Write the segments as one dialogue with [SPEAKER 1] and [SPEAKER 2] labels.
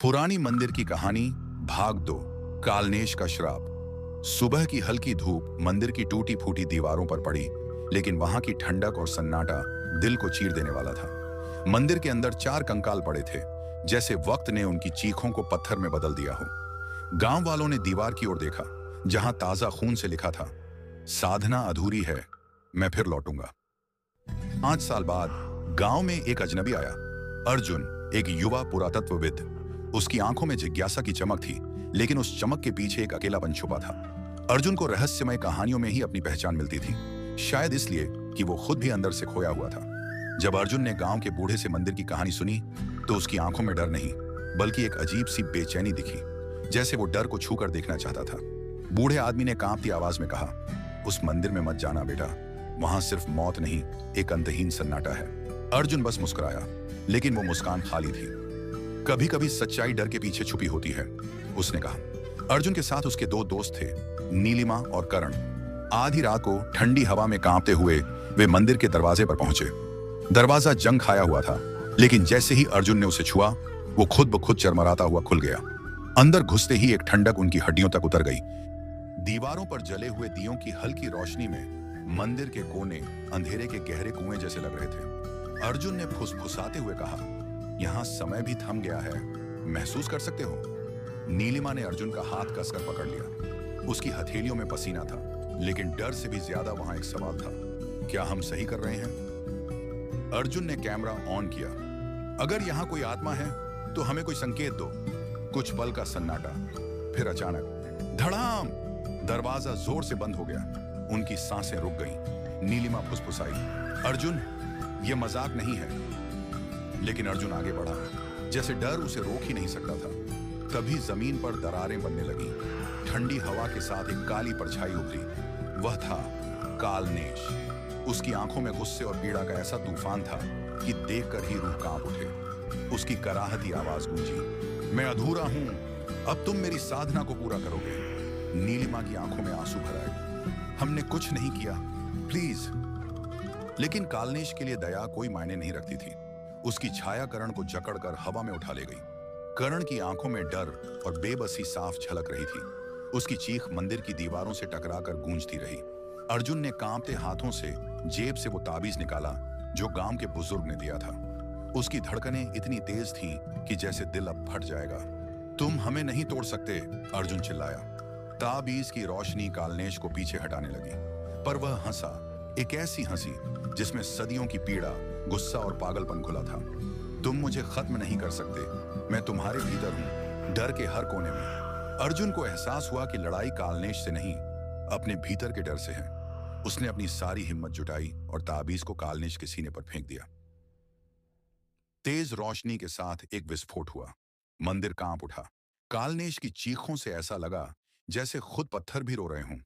[SPEAKER 1] पुरानी मंदिर की कहानी भाग 2। कालनेश का श्राप। सुबह की हल्की धूप मंदिर की टूटी फूटी दीवारों पर पड़ी, लेकिन वहां की ठंडक और सन्नाटा दिल को चीर देने वाला था। मंदिर के अंदर 4 कंकाल पड़े थे, जैसे वक्त ने उनकी चीखों को पत्थर में बदल दिया हो। गांव वालों ने दीवार की ओर देखा, जहां ताजा खून से लिखा था, साधना अधूरी है, मैं फिर लौटूंगा। 5 साल बाद गांव में एक अजनबी आया। अर्जुन, एक युवा पुरातत्वविद। उसकी आंखों में जिज्ञासा की चमक थी, लेकिन उस चमक के पीछे एक अकेलापन छुपा था। अर्जुन को रहस्यमय कहानियों में ही अपनी पहचान मिलती थी, शायद इसलिए कि वो खुद भी अंदर से खोया हुआ था। जब अर्जुन ने गांव के बूढ़े से मंदिर की कहानी सुनी, तो उसकी आंखों में डर नहीं, बल्कि एक अजीब सी बेचैनी दिखी, जैसे वो डर को छूकर देखना चाहता था। बूढ़े आदमी ने कांपती आवाज में कहा, उस मंदिर में मत जाना बेटा, वहां सिर्फ मौत नहीं, एक अंतहीन सन्नाटा है। अर्जुन बस मुस्कुराया, लेकिन वो मुस्कान खाली थी। कभी कभी सच्चाई डर के पीछे छुपी होती है, उसने कहा। अर्जुन के साथ उसके 2 दोस्त थे, नीलिमा और करण। आधी रात को ठंडी हवा में कांपते हुए वे मंदिर के दरवाजे पर पहुंचे। दरवाजा जंग खाया हुआ था, लेकिन जैसे ही अर्जुन ने उसे छुआ, वो खुद ब खुद चरमराता हुआ खुल गया। अंदर घुसते ही एक ठंडक उनकी हड्डियों तक उतर गई। दीवारों पर जले हुए दियों की हल्की रोशनी में मंदिर के कोने अंधेरे के गहरे कुएं जैसे लग रहे थे। अर्जुन ने फुसफुसाते हुए कहा, यहां समय भी थम गया है, महसूस कर सकते हो? नीलिमा ने अर्जुन का हाथ कसकर पकड़ लिया। उसकी हथेलियों में पसीना था, लेकिन डर से भी ज्यादा वहां एक सवाल था, क्या हम सही कर रहे हैं? अर्जुन ने कैमरा ऑन किया। अगर यहां कोई आत्मा है तो हमें कोई संकेत दो। कुछ पल का सन्नाटा, फिर अचानक धड़ाम, दरवाजा जोर से बंद हो गया। उनकी सांसें रुक गईं। नीलिमा फुसफुसाई, अर्जुन, यह मजाक नहीं है। लेकिन अर्जुन आगे बढ़ा, जैसे डर उसे रोक ही नहीं सकता था। तभी जमीन पर दरारें बनने लगी। ठंडी हवा के साथ एक काली परछाई उभरी। वह था कालनेश। उसकी आंखों में गुस्से और पीड़ा का ऐसा तूफान था कि देखकर ही रूह कांप उठे। उसकी कराहती आवाज गूंजी, मैं अधूरा हूं, अब तुम मेरी साधना को पूरा करोगे। नीलिमा की आंखों में आंसू भर आए। हमने कुछ नहीं किया, प्लीज। लेकिन कालनेश के लिए दया कोई मायने नहीं रखती थी। उसकी छाया करण को जकड़कर हवा में उठा ले गई। करण की आंखों में डर और बेबसी साफ झलक रही थी। उसकी चीख मंदिर की दीवारों से टकराकर गूंजती रही। अर्जुन ने कांपते हाथों से जेब से वो ताबीज निकाला जो गांव के बुजुर्ग ने दिया था। उसकी धड़कनें इतनी तेज थीं कि जैसे दिल अब फट जाएगा। तुम हमें नहीं तोड़ सकते, अर्जुन चिल्लाया। ताबीज की रोशनी कालनेश को पीछे हटाने लगी, पर वह हंसा, एक ऐसी हंसी जिसमें सदियों की पीड़ा, गुस्सा और पागलपन घुला था। तुम मुझे खत्म नहीं कर सकते, मैं तुम्हारे भीतर हूं, डर के हर कोने में। अर्जुन को एहसास हुआ कि लड़ाई कालनेश से नहीं, अपने भीतर के डर से है। उसने अपनी सारी हिम्मत जुटाई और ताबीज को कालनेश के सीने पर फेंक दिया। तेज रोशनी के साथ एक विस्फोट हुआ। मंदिर कांप उठा। कालनेश की चीखों से ऐसा लगा जैसे खुद पत्थर भी रो रहे हों।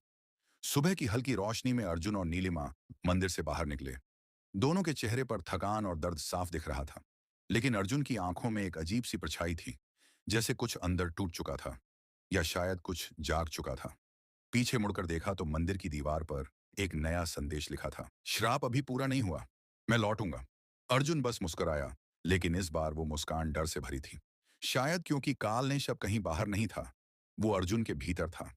[SPEAKER 1] सुबह की हल्की रोशनी में अर्जुन और नीलिमा मंदिर से बाहर निकले। दोनों के चेहरे पर थकान और दर्द साफ दिख रहा था, लेकिन अर्जुन की आंखों में एक अजीब सी परछाई थी, जैसे कुछ अंदर टूट चुका था, या शायद कुछ जाग चुका था। पीछे मुड़कर देखा तो मंदिर की दीवार पर एक नया संदेश लिखा था, श्राप अभी पूरा नहीं हुआ, मैं लौटूंगा। अर्जुन बस मुस्कुराया, लेकिन इस बार वो मुस्कान डर से भरी थी। शायद क्योंकि कालनेश अब कहीं बाहर नहीं था, वो अर्जुन के भीतर था।